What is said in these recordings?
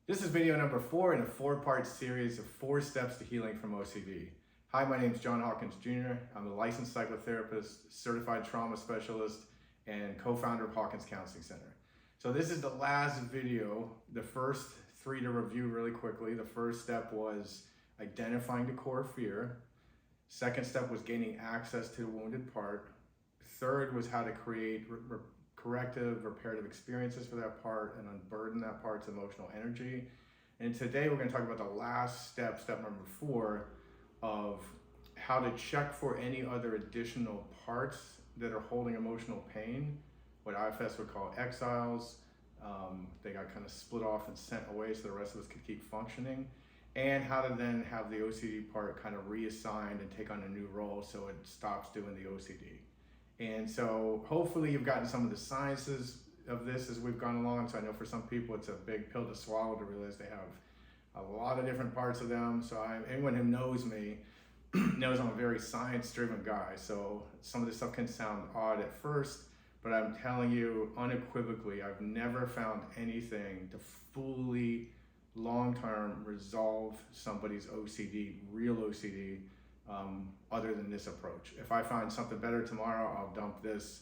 This is video number 4 in a 4-part series of 4 steps to healing from OCD. Hi, my name is John Hawkins Jr. I'm a licensed psychotherapist, certified trauma specialist, and co-founder of Hawkins Counseling Center. So this is the last video, the first 3 to review really quickly. The first step was identifying the core fear. Second step was gaining access to the wounded part. Third was how to create corrective, reparative experiences for that part and unburden that part's emotional energy. And today we're going to talk about the last step, step number 4, of how to check for any other additional parts that are holding emotional pain, what IFS would call exiles. They got kind of split off and sent away so the rest of us could keep functioning, and how to then have the OCD part kind of reassigned and take on a new role so it stops doing the OCD. And so hopefully you've gotten some of the sciences of this as we've gone along. So I know for some people it's a big pill to swallow to realize they have a lot of different parts of them. So anyone who knows me knows I'm a very science-driven guy. So some of this stuff can sound odd at first, but I'm telling you unequivocally, I've never found anything to fully long-term resolve somebody's OCD, real OCD, other than this approach. If I find something better tomorrow, I'll dump this,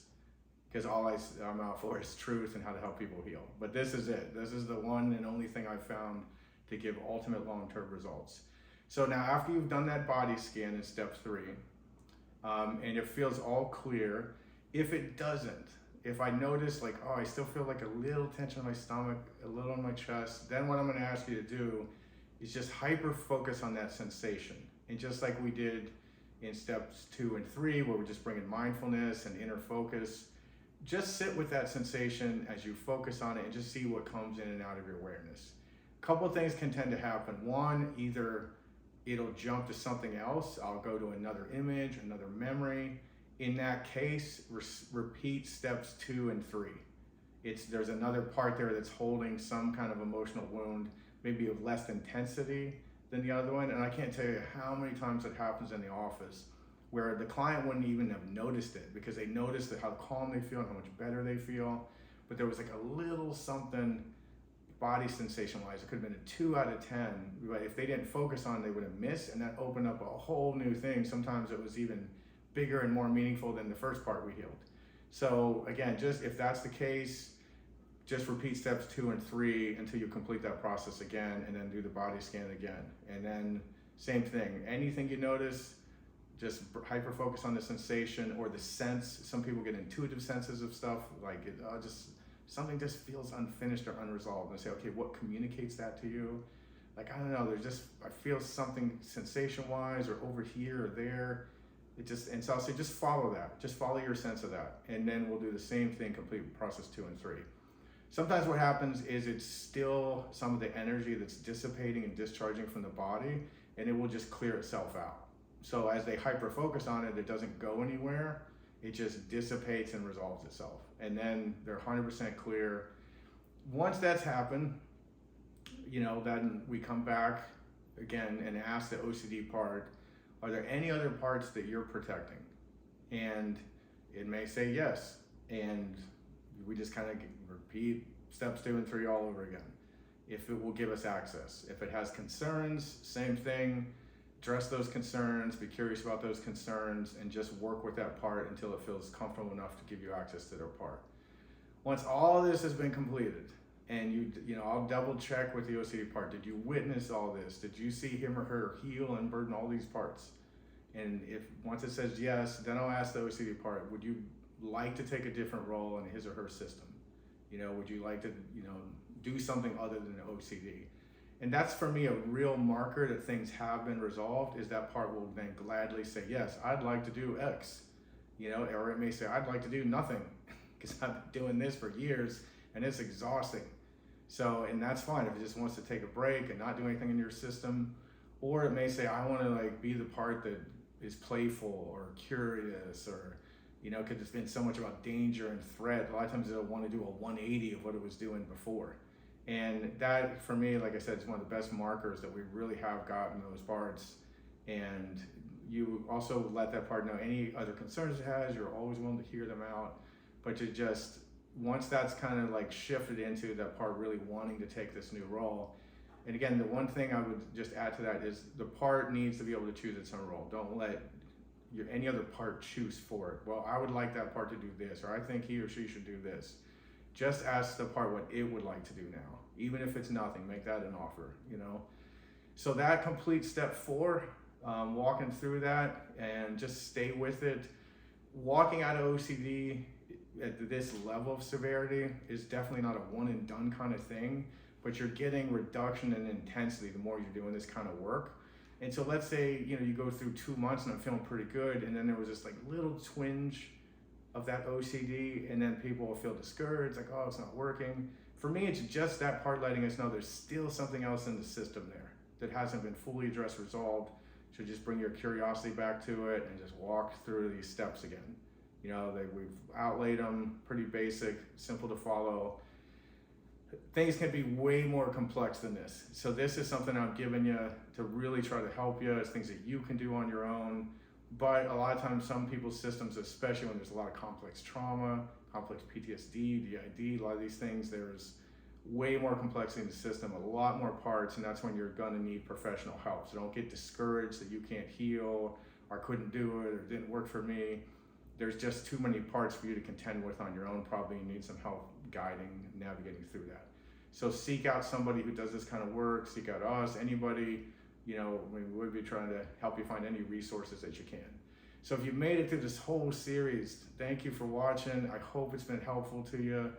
because all I'm out for is truth and how to help people heal. But this is it. This is the one and only thing I've found to give ultimate long-term results. So now after you've done that body scan in step 3, and it feels all clear, if it doesn't, if I notice like, oh, I still feel like a little tension in my stomach, a little in my chest, then what I'm going to ask you to do is just hyper focus on that sensation. And just like we did in steps 2 and 3, where we're just bringing mindfulness and inner focus, just sit with that sensation as you focus on it and just see what comes in and out of your awareness. A couple of things can tend to happen. One, either it'll jump to something else. I'll go to another image, another memory. In that case, repeat steps 2 and 3. There's another part there that's holding some kind of emotional wound, maybe of less intensity than the other one. And I can't tell you how many times it happens in the office where the client wouldn't even have noticed it, because they noticed how calm they feel and how much better they feel. But there was like a little something body sensation wise. It could have been a 2 out of 10, but if they didn't focus on it, they would have missed, and that opened up a whole new thing. Sometimes it was even bigger and more meaningful than the first part we healed. So again, just if that's the case, just repeat steps 2 and 3 until you complete that process again, and then do the body scan again. And then same thing, anything you notice, just hyper focus on the sensation or the sense. Some people get intuitive senses of stuff, like something just feels unfinished or unresolved, and say, okay, what communicates that to you? Like, I don't know, I feel something sensation wise or over here or there. And so I'll say, just follow that, just follow your sense of that. And then we'll do the same thing, complete process 2 and 3. Sometimes what happens is it's still some of the energy that's dissipating and discharging from the body, and it will just clear itself out. So as they hyper focus on it, it doesn't go anywhere. It just dissipates and resolves itself. And then they're 100% clear. Once that's happened, then we come back again and ask the OCD part, are there any other parts that you're protecting? And it may say yes. And we just kind of repeat steps 2 and 3 all over again. If it will give us access. If it has concerns, same thing. Address those concerns, be curious about those concerns, and just work with that part until it feels comfortable enough to give you access to their part. Once all this has been completed, and I'll double check with the OCD part. Did you witness all this? Did you see him or her heal and burden all these parts? And once it says yes, then I'll ask the OCD part, would you like to take a different role in his or her system? Would you like to, do something other than OCD? And that's, for me, a real marker that things have been resolved, is that part will then gladly say, yes, I'd like to do X, or it may say, I'd like to do nothing, because I've been doing this for years and it's exhausting. So, and that's fine if it just wants to take a break and not do anything in your system. Or it may say, I want to be the part that is playful or curious, or because it's been so much about danger and threat. A lot of times it'll want to do a 180 of what it was doing before. And that, for me, like I said, is one of the best markers that we really have gotten those parts. And you also let that part know any other concerns it has. You're always willing to hear them out. But to just, once that's kind of shifted into that part really wanting to take this new role, And again, the one thing I would just add to that is the part needs to be able to choose its own role. Don't let any other part choose for it. Well, I would like that part to do this, or I think he or she should do this. Just ask the part what it would like to do now. Even if it's nothing, make that an offer, you know? So that completes step 4, walking through that, and just stay with it. Walking out of OCD at this level of severity is definitely not a one and done kind of thing, but you're getting reduction in intensity the more you're doing this kind of work. And so let's say, you know, you go through 2 months and I'm feeling pretty good, and then there was this like little twinge of that OCD, and then people will feel discouraged, like, oh, it's not working. For me, it's just that part letting us know there's still something else in the system there that hasn't been fully addressed, resolved. So just bring your curiosity back to it and just walk through these steps again. You know, we've outlaid them, pretty basic, simple to follow. Things can be way more complex than this. So this is something I'm giving you to really try to help you. It's things that you can do on your own. But a lot of times, some people's systems, especially when there's a lot of complex trauma, complex PTSD, DID, a lot of these things, there's way more complexity in the system, a lot more parts, and that's when you're gonna need professional help. So don't get discouraged that you can't heal, or couldn't do it, or didn't work for me. There's just too many parts for you to contend with on your own. Probably need some help guiding, navigating through that. So seek out somebody who does this kind of work, seek out us, anybody, you know, we would be trying to help you find any resources that you can. So if you've made it through this whole series, thank you for watching. I hope it's been helpful to you.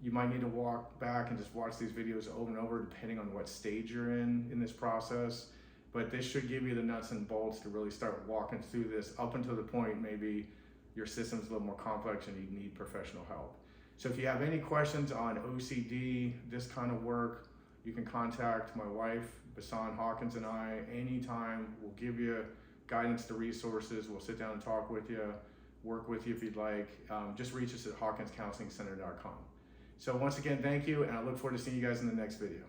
You might need to walk back and just watch these videos over and over, depending on what stage you're in this process. But this should give you the nuts and bolts to really start walking through this up until the point maybe your system's a little more complex and you need professional help. So if you have any questions on OCD, this kind of work, you can contact my wife, Bissan, Hawkins, and I anytime. We'll give you guidance to resources. We'll sit down and talk with you, work with you if you'd like. Just reach us at hawkinscounselingcenter.com. So once again, thank you, and I look forward to seeing you guys in the next video.